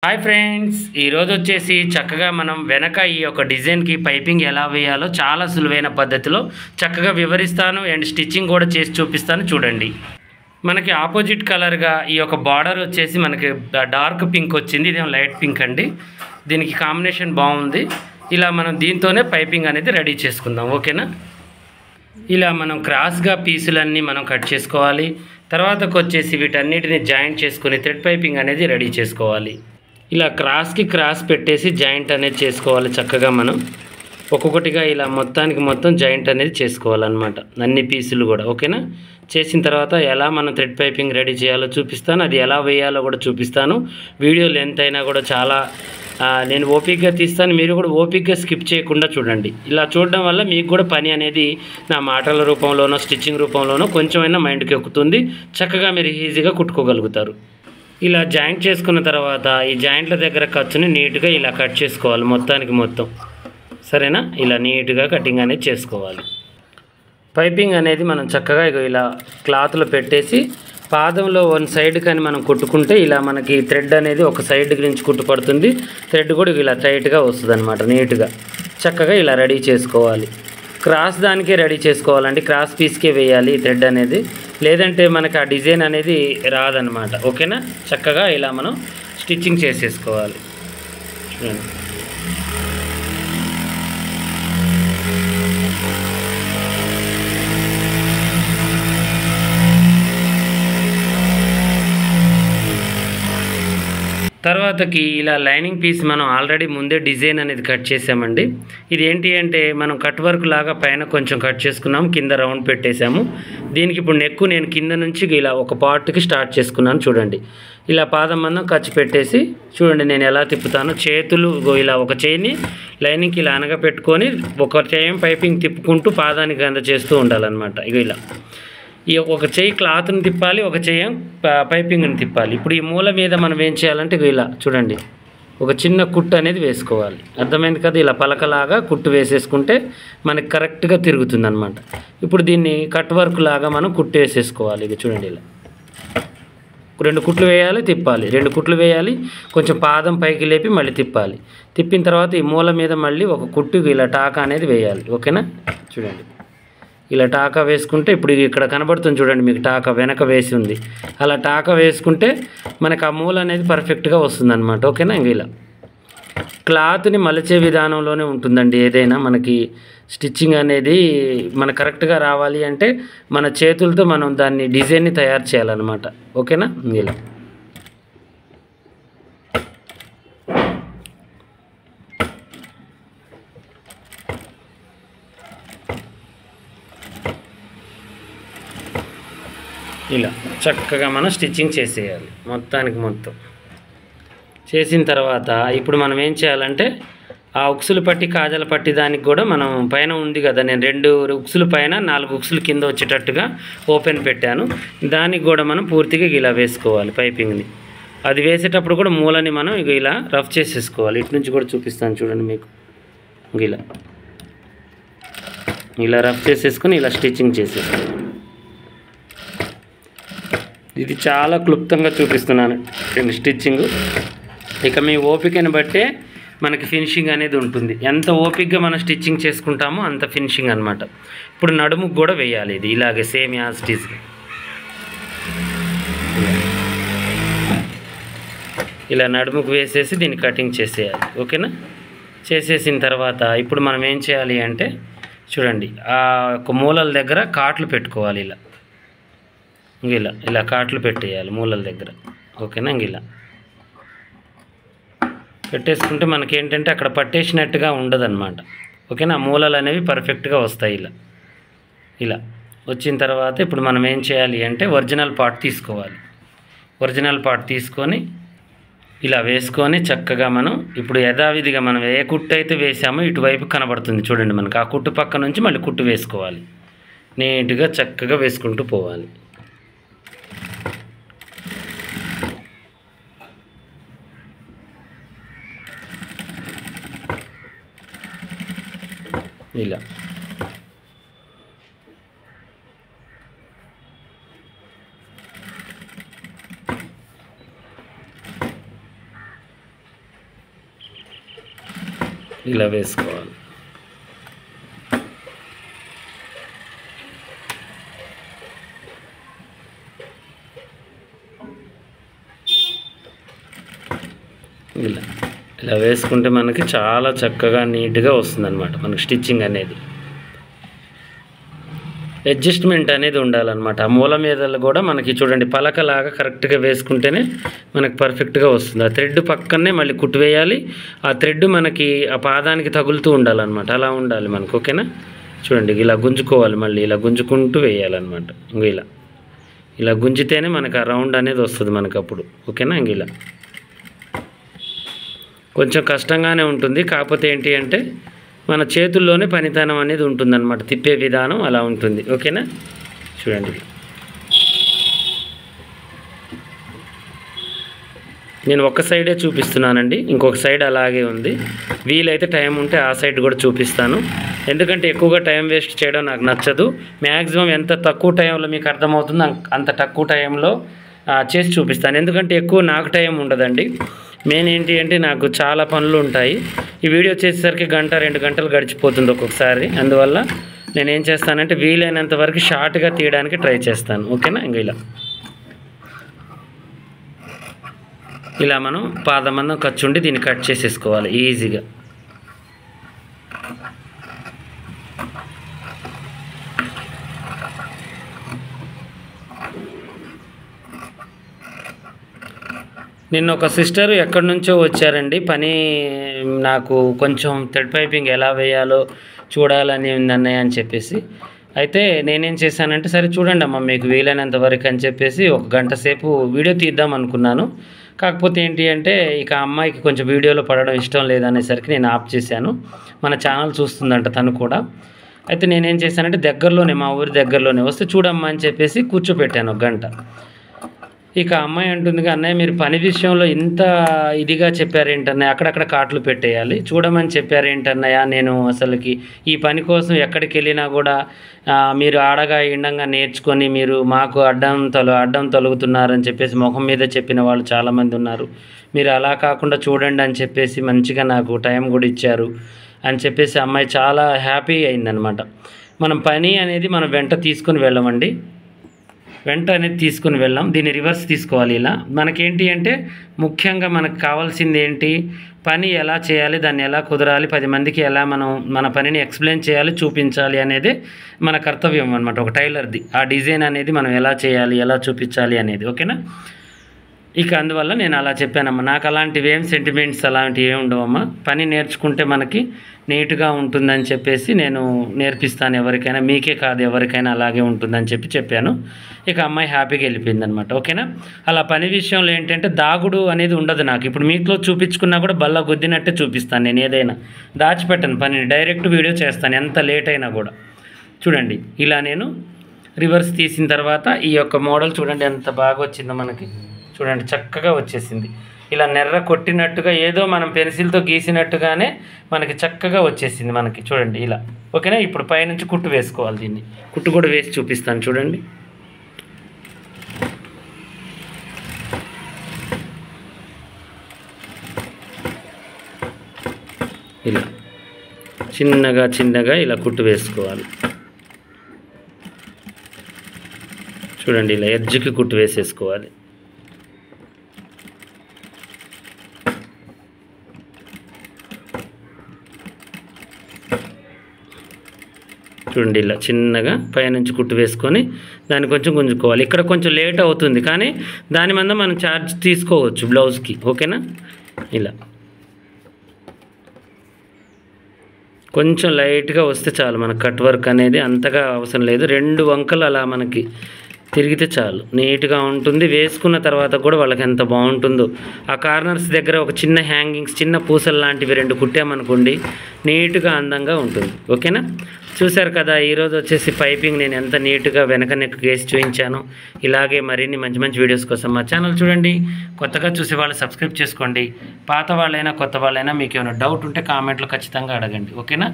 Hi friends, ఈరోజు వచ్చేసి చక్కగా మనం వెనక ఈ యొక్క డిజైన్కి పైపింగ్ ఎలా వేయాలో చాలా సులువైన పద్ధతిలో చక్కగా వివరిస్తాను అండ్ స్టిచ్చింగ్ కూడా చేసి చూపిస్తాను. చూడండి, మనకి ఆపోజిట్ కలర్గా ఈ యొక్క బార్డర్ వచ్చేసి మనకి డార్క్ పింక్ వచ్చింది. ఇదేమో లైట్ పింక్ అండి. దీనికి కాంబినేషన్ బాగుంది. ఇలా మనం దీంతోనే పైపింగ్ అనేది రెడీ చేసుకుందాం. ఓకేనా? ఇలా మనం క్రాస్గా పీసులన్నీ మనం కట్ చేసుకోవాలి. తర్వాతకు వచ్చేసి వీటన్నిటిని జాయింట్ చేసుకుని థ్రెడ్ పైపింగ్ అనేది రెడీ చేసుకోవాలి. ఇలా క్రాస్కి క్రాస్ పెట్టేసి జాయింట్ అనేది చేసుకోవాలి. చక్కగా మనం ఒక్కొక్కటిగా ఇలా మొత్తం జాయింట్ అనేది చేసుకోవాలన్నమాట, అన్ని పీసులు కూడా. ఓకేనా? చేసిన తర్వాత ఎలా మనం థ్రెడ్ పైపింగ్ రెడీ చేయాలో చూపిస్తాను. అది ఎలా వేయాలో కూడా చూపిస్తాను. వీడియో లెంత్ అయినా కూడా చాలా నేను ఓపిక్గా తీస్తాను. మీరు కూడా ఓపిక్గా స్కిప్ చేయకుండా చూడండి. ఇలా చూడడం వల్ల మీకు కూడా పని అనేది నా మాటల రూపంలోనో స్టిచ్చింగ్ రూపంలోనో కొంచెమైనా మైండ్కి ఎక్కుతుంది. చక్కగా మీరు ఈజీగా కుట్టుకోగలుగుతారు. ఇలా జాయింట్ చేసుకున్న తర్వాత ఈ జాయింట్ల దగ్గర ఖర్చుని నీట్గా ఇలా కట్ చేసుకోవాలి, మొత్తం. సరేనా? ఇలా నీట్గా కటింగ్ అనేది చేసుకోవాలి. పైపింగ్ అనేది మనం చక్కగా ఇలా క్లాత్లో పెట్టేసి పాదంలో వన్ సైడ్ కానీ మనం కుట్టుకుంటే ఇలా మనకి థ్రెడ్ అనేది ఒక సైడ్ నుంచి కుట్టుపడుతుంది. థ్రెడ్ కూడా ఇలా టైట్గా వస్తుంది అనమాట. నీట్గా చక్కగా ఇలా రెడీ చేసుకోవాలి. క్రాస్ దానికే రెడీ చేసుకోవాలండి. క్రాస్ పీస్కే వేయాలి థ్రెడ్ అనేది, లేదంటే మనకి ఆ డిజైన్ అనేది రాదనమాట. ఓకేనా? చక్కగా ఇలా మనం స్టిచ్చింగ్ చేసేసుకోవాలి. చూడండి, తర్వాతకి ఇలా లైనింగ్ పీస్ మనం ఆల్రెడీ ముందే డిజైన్ అనేది కట్ చేసామండి. ఇది ఏంటి అంటే మనం కట్ వర్క్ లాగా పైన కొంచెం కట్ చేసుకున్నాము, కింద రౌండ్ పెట్టేసాము. దీనికి ఇప్పుడు నెక్కు నేను కింద నుంచి ఇలా ఒక పార్ట్కి స్టార్ట్ చేసుకున్నాను. చూడండి, ఇలా పాదం మందం ఖర్చు పెట్టేసి చూడండి నేను ఎలా తిప్పుతాను. చేతులు ఇలా ఒక చేయిని లైనింగ్కి ఇలా అనగా పెట్టుకొని ఒక చేయం పైపింగ్ తిప్పుకుంటూ పాదానికి అంద చేస్తూ ఉండాలన్నమాట. ఇలా ఈ ఒక చెయ్యి క్లాత్ని తిప్పాలి, ఒక చెయ్యి పైపింగ్ని తిప్పాలి. ఇప్పుడు ఈ మూల మీద మనం ఏం చేయాలంటే ఇలా చూడండి, ఒక చిన్న కుట్టు అనేది వేసుకోవాలి. అర్థమైంది కదా? ఇలా పలకలాగా కుట్టు వేసేసుకుంటే మనకి కరెక్ట్గా తిరుగుతుంది అనమాట. ఇప్పుడు దీన్ని కట్ వర్క్ లాగా మనం కుట్టు వేసేసుకోవాలి. ఇది చూడండి, ఇలా 2 కుట్లు వేయాలి, తిప్పాలి, 2 కుట్లు వేయాలి, కొంచెం పాదం పైకి లేపి మళ్ళీ తిప్పాలి. తిప్పిన తర్వాత ఈ మూల మీద మళ్ళీ ఒక కుట్టు ఇలా టాకా అనేది వేయాలి. ఓకేనా? చూడండి, ఇలా టాకా వేసుకుంటే ఇప్పుడు ఇక్కడ కనబడుతుంది చూడండి, మీకు టాకా వెనక వేసి ఉంది. అలా టాకా వేసుకుంటే మనకు ఆ మూల అనేది పర్ఫెక్ట్గా వస్తుంది అనమాట. ఓకేనా? ఇలా క్లాత్ని మలిచే విధానంలోనే ఉంటుందండి. ఏదైనా మనకి స్టిచ్చింగ్ అనేది మన కరెక్ట్గా రావాలి అంటే మన చేతులతో మనం దాన్ని డిజైన్ని తయారు చేయాలన్నమాట. ఓకేనా? ఇలా ఇలా చక్కగా మనం స్టిచ్చింగ్ చేసేయాలి మొత్తం. చేసిన తర్వాత ఇప్పుడు మనం ఏం చేయాలంటే ఆ ఉక్సులు పట్టి కాజల పట్టి దానికి కూడా మనం పైన ఉంది కదా, నేను 2 ఉక్సులు పైన 4 ఉక్సులు కింద వచ్చేటట్టుగా ఓపెన్ పెట్టాను. దానికి కూడా మనం పూర్తిగా ఇలా వేసుకోవాలి పైపింగ్ని. అది వేసేటప్పుడు కూడా మూలని మనం ఇలా రఫ్ చేసేసుకోవాలి. ఇటు నుంచి కూడా చూపిస్తాను చూడండి మీకు. ఇలా రఫ్ చేసేసుకొని ఇలా స్టిచ్చింగ్ చేసేసుకోవాలి. ఇది చాలా క్లుప్తంగా చూపిస్తున్నాను స్టిచ్చింగ్. ఇక మీ ఓపికని బట్టే మనకి ఫినిషింగ్ అనేది ఉంటుంది. ఎంత ఓపికగా మనం స్టిచ్చింగ్ చేసుకుంటామో అంత ఫినిషింగ్ అనమాట. ఇప్పుడు నడుముకు కూడా వేయాలి. ఇది ఇలాగే సేమ్ యాజ్ ఇట్ ఈజ్. ఇలా నడుముకు వేసేసి దీన్ని కటింగ్ చేసేయాలి. ఓకేనా? చేసేసిన తర్వాత ఇప్పుడు మనం ఏం చేయాలి అంటే చూడండి, ఆ ఒక మూలల దగ్గర కాట్లు పెట్టుకోవాలి. ఇలా కాట్లు పెట్టేయాలి మూలల దగ్గర. ఓకేనా? ఇలా పెట్టేసుకుంటే మనకేంటంటే అక్కడ పట్టేసినట్టుగా ఉండదన్నమాట. ఓకేనా? మూలలు అనేవి పర్ఫెక్ట్గా వస్తాయి. ఇలా వచ్చిన తర్వాత ఇప్పుడు మనం ఏం చేయాలి అంటే ఒరిజినల్ పార్ట్ తీసుకోవాలి. ఒరిజినల్ పార్ట్ తీసుకొని ఇలా వేసుకొని చక్కగా మనం ఇప్పుడు యథావిధిగా మనం ఏ కుట్టు అయితే వేసామో ఇటువైపు కనబడుతుంది చూడండి మనకు. ఆ కుట్టు పక్క నుంచి మళ్ళీ కుట్టు వేసుకోవాలి. నీట్గా చక్కగా వేసుకుంటూ పోవాలి. ఇలా ఇలా వేసుకోవాలి. ఇలా వేసుకుంటే మనకి చాలా చక్కగా నీట్గా వస్తుందన్నమాట మనకి స్టిచ్చింగ్ అనేది. అడ్జస్ట్మెంట్ అనేది ఉండాలన్నమాట. ఆ మూల మీద కూడా మనకి చూడండి పలకలాగా కరెక్ట్గా వేసుకుంటేనే మనకి పర్ఫెక్ట్గా వస్తుంది. ఆ థ్రెడ్ పక్కనే మళ్ళీ కుట్టు వేయాలి. ఆ థ్రెడ్ మనకి ఆ పాదానికి తగులుతూ ఉండాలన్నమాట. అలా ఉండాలి మనకు. ఓకేనా, చూడండి ఇలా గుంజుకోవాలి, మళ్ళీ ఇలా గుంజుకుంటూ వేయాలన్నమాట. ఇలా గుంజితేనే మనకు ఆ రౌండ్ అనేది వస్తుంది మనకు అప్పుడు. ఓకేనా, ఇలా కొంచెం కష్టంగానే ఉంటుంది. కాకపోతే ఏంటి అంటే మన చేతుల్లోనే పనితనం అనేది ఉంటుందన్నమాట. తిప్పే విధానం అలా ఉంటుంది. ఓకేనా, చూడండి నేను ఒక సైడే చూపిస్తున్నానండి, ఇంకొక సైడ్ అలాగే ఉంది. వీలైతే టైం ఉంటే ఆ సైడ్ కూడా చూపిస్తాను. ఎందుకంటే ఎక్కువగా టైం వేస్ట్ చేయడం నాకు నచ్చదు. మ్యాక్సిమం ఎంత తక్కువ టైంలో మీకు అర్థమవుతుందో అంత తక్కువ టైంలో చేసి చూపిస్తాను. ఎందుకంటే ఎక్కువ నాకు టైం ఉండదండి. మెయిన్ ఏంటి అంటే నాకు చాలా పనులు ఉంటాయి. ఈ వీడియో చేసేసరికి 1-2 గంటలు గడిచిపోతుంది ఒక్కొక్కసారి. అందువల్ల నేను ఏం చేస్తానంటే వీలైనంత వరకు షార్ట్గా తీయడానికి ట్రై చేస్తాను. ఓకేనా, ఇలా మనం పాదమందం ఖర్చుండి దీన్ని కట్ చేసేసుకోవాలి ఈజీగా. నిన్న ఒక సిస్టర్ ఎక్కడి నుంచో వచ్చారండి. పని నాకు కొంచెం థ్రెడ్ పైపింగ్ ఎలా వేయాలో చూడాలని ఉందన్నయ్య అని చెప్పేసి. అయితే నేనేం చేశానంటే సరే చూడండి అమ్మ మీకు వీలైనంత వరకు అని చెప్పేసి 1 గంట సేపు వీడియో తీద్దాం అనుకున్నాను. కాకపోతే ఏంటి అంటే ఇక అమ్మాయికి కొంచెం వీడియోలో పడడం ఇష్టం లేదనేసరికి నేను ఆఫ్ చేశాను. మన ఛానల్ చూస్తుందంట తను కూడా. అయితే నేనేం చేశానంటే దగ్గరలోనే మా ఊరి దగ్గరలోనే వస్తే చూడమ్మా అని చెప్పేసి కూర్చోపెట్టాను 1 గంట. ఇక అమ్మాయి అంటుందిగా అన్నయ్య మీరు పని విషయంలో ఇంత ఇదిగా చెప్పారేంటన్నయ్య, అక్కడక్కడ కాట్లు పెట్టేయాలి, చూడమని చెప్పారేంటన్నయ్య, నేను అసలుకి ఈ పని కోసం ఎక్కడికి వెళ్ళినా కూడా మీరు ఆడగా ఇండంగా నేర్చుకొని మీరు మాకు అడ్డం తొలుగుతున్నారని చెప్పేసి ముఖం మీద చెప్పిన వాళ్ళు చాలామంది ఉన్నారు. మీరు అలా కాకుండా చూడండి అని చెప్పేసి మంచిగా నాకు టైం కూడా ఇచ్చారు అని చెప్పేసి అమ్మాయి చాలా హ్యాపీ అయిందనమాట. మనం పని అనేది మనం వెంట తీసుకొని వెళ్ళమండి, వెంట అనేది తీసుకుని వెళ్ళాం. దీన్ని రివర్స్ తీసుకోవాలి. ఇలా మనకేంటి అంటే ముఖ్యంగా మనకు కావాల్సింది ఏంటి, పని ఎలా చేయాలి, దాన్ని ఎలా కుదరాలి, 10 మందికి ఎలా మనం మన పనిని ఎక్స్ప్లెయిన్ చేయాలి, చూపించాలి అనేది మన కర్తవ్యం అనమాట ఒక టైలర్ది. ఆ డిజైన్ అనేది మనం ఎలా చేయాలి, ఎలా చూపించాలి అనేది. ఓకేనా, ఇక అందువల్ల నేను అలా చెప్పానమ్మా. నాకు అలాంటివి ఏం సెంటిమెంట్స్ అలాంటివి ఏమి ఉండవమ్మా. పని నేర్చుకుంటే మనకి నీట్గా ఉంటుందని చెప్పేసి నేను నేర్పిస్తాను ఎవరికైనా, మీకే కాదు ఎవరికైనా అలాగే ఉంటుందని చెప్పాను. ఇక అమ్మాయి హ్యాపీగా వెళ్ళిపోయిందనమాట. ఓకేనా, అలా పని విషయంలో ఏంటంటే దాగుడు అనేది ఉండదు నాకు. ఇప్పుడు మీట్లో చూపించుకున్నా కూడా బల్ల గుద్దినట్టే చూపిస్తాను నేను. ఏదైనా దాచిపెట్టను పనిని, డైరెక్ట్ వీడియో చేస్తాను ఎంత లేట్ అయినా కూడా. చూడండి ఇలా నేను రివర్స్ తీసిన తర్వాత ఈ యొక్క మోడల్ చూడండి ఎంత బాగా వచ్చిందో మనకి. చూడండి చక్కగా వచ్చేసింది. ఇలా నెర్ర కొట్టినట్టుగా ఏదో మనం పెన్సిల్తో గీసినట్టుగానే మనకి చక్కగా వచ్చేసింది మనకి. చూడండి ఇలా. ఓకేనా, ఇప్పుడు పైనుంచి కుట్టు వేసుకోవాలి. దీన్ని కుట్టు కూడా వేసి చూపిస్తాను చూడండి. ఇలా చిన్నగా ఇలా కుట్టు వేసుకోవాలి. చూడండి ఇలా ఎడ్జ్కి కుట్టు వేసేసుకోవాలి. చూడండి ఇలా చిన్నగా పైనుంచి కుట్టు వేసుకొని దాన్ని కొంచెం గుంజుకోవాలి. ఇక్కడ కొంచెం లేట్ అవుతుంది కానీ దాని మీద మనం ఛార్జ్ తీసుకోవచ్చు బ్లౌజ్కి. ఓకేనా, ఇలా కొంచెం లైట్గా వస్తే చాలు. మన కట్ వర్క్ అనేది అంతగా అవసరం లేదు. 2 వంకలు అలా మనకి తిరిగితే చాలు, నీట్గా ఉంటుంది. వేసుకున్న తర్వాత కూడా వాళ్ళకి ఎంత బాగుంటుందో. ఆ కార్నర్స్ దగ్గర ఒక చిన్న హ్యాంగింగ్స్, చిన్న పూసలు లాంటివి 2 కుట్టామనుకోండి, నీట్గా అందంగా ఉంటుంది. ఓకేనా, చూశారు కదా. ఈరోజు వచ్చేసి పైపింగ్ నేను ఎంత నీట్గా వెనక నెక్ వేసి చూపించాను. ఇలాగే మరిన్ని మంచి వీడియోస్ కోసం మా ఛానల్ చూడండి. కొత్తగా చూసే వాళ్ళు సబ్స్క్రైబ్ చేసుకోండి. పాత వాళ్ళైనా కొత్త వాళ్ళైనా మీకు ఏమైనా డౌట్ ఉంటే కామెంట్లో ఖచ్చితంగా అడగండి. ఓకేనా.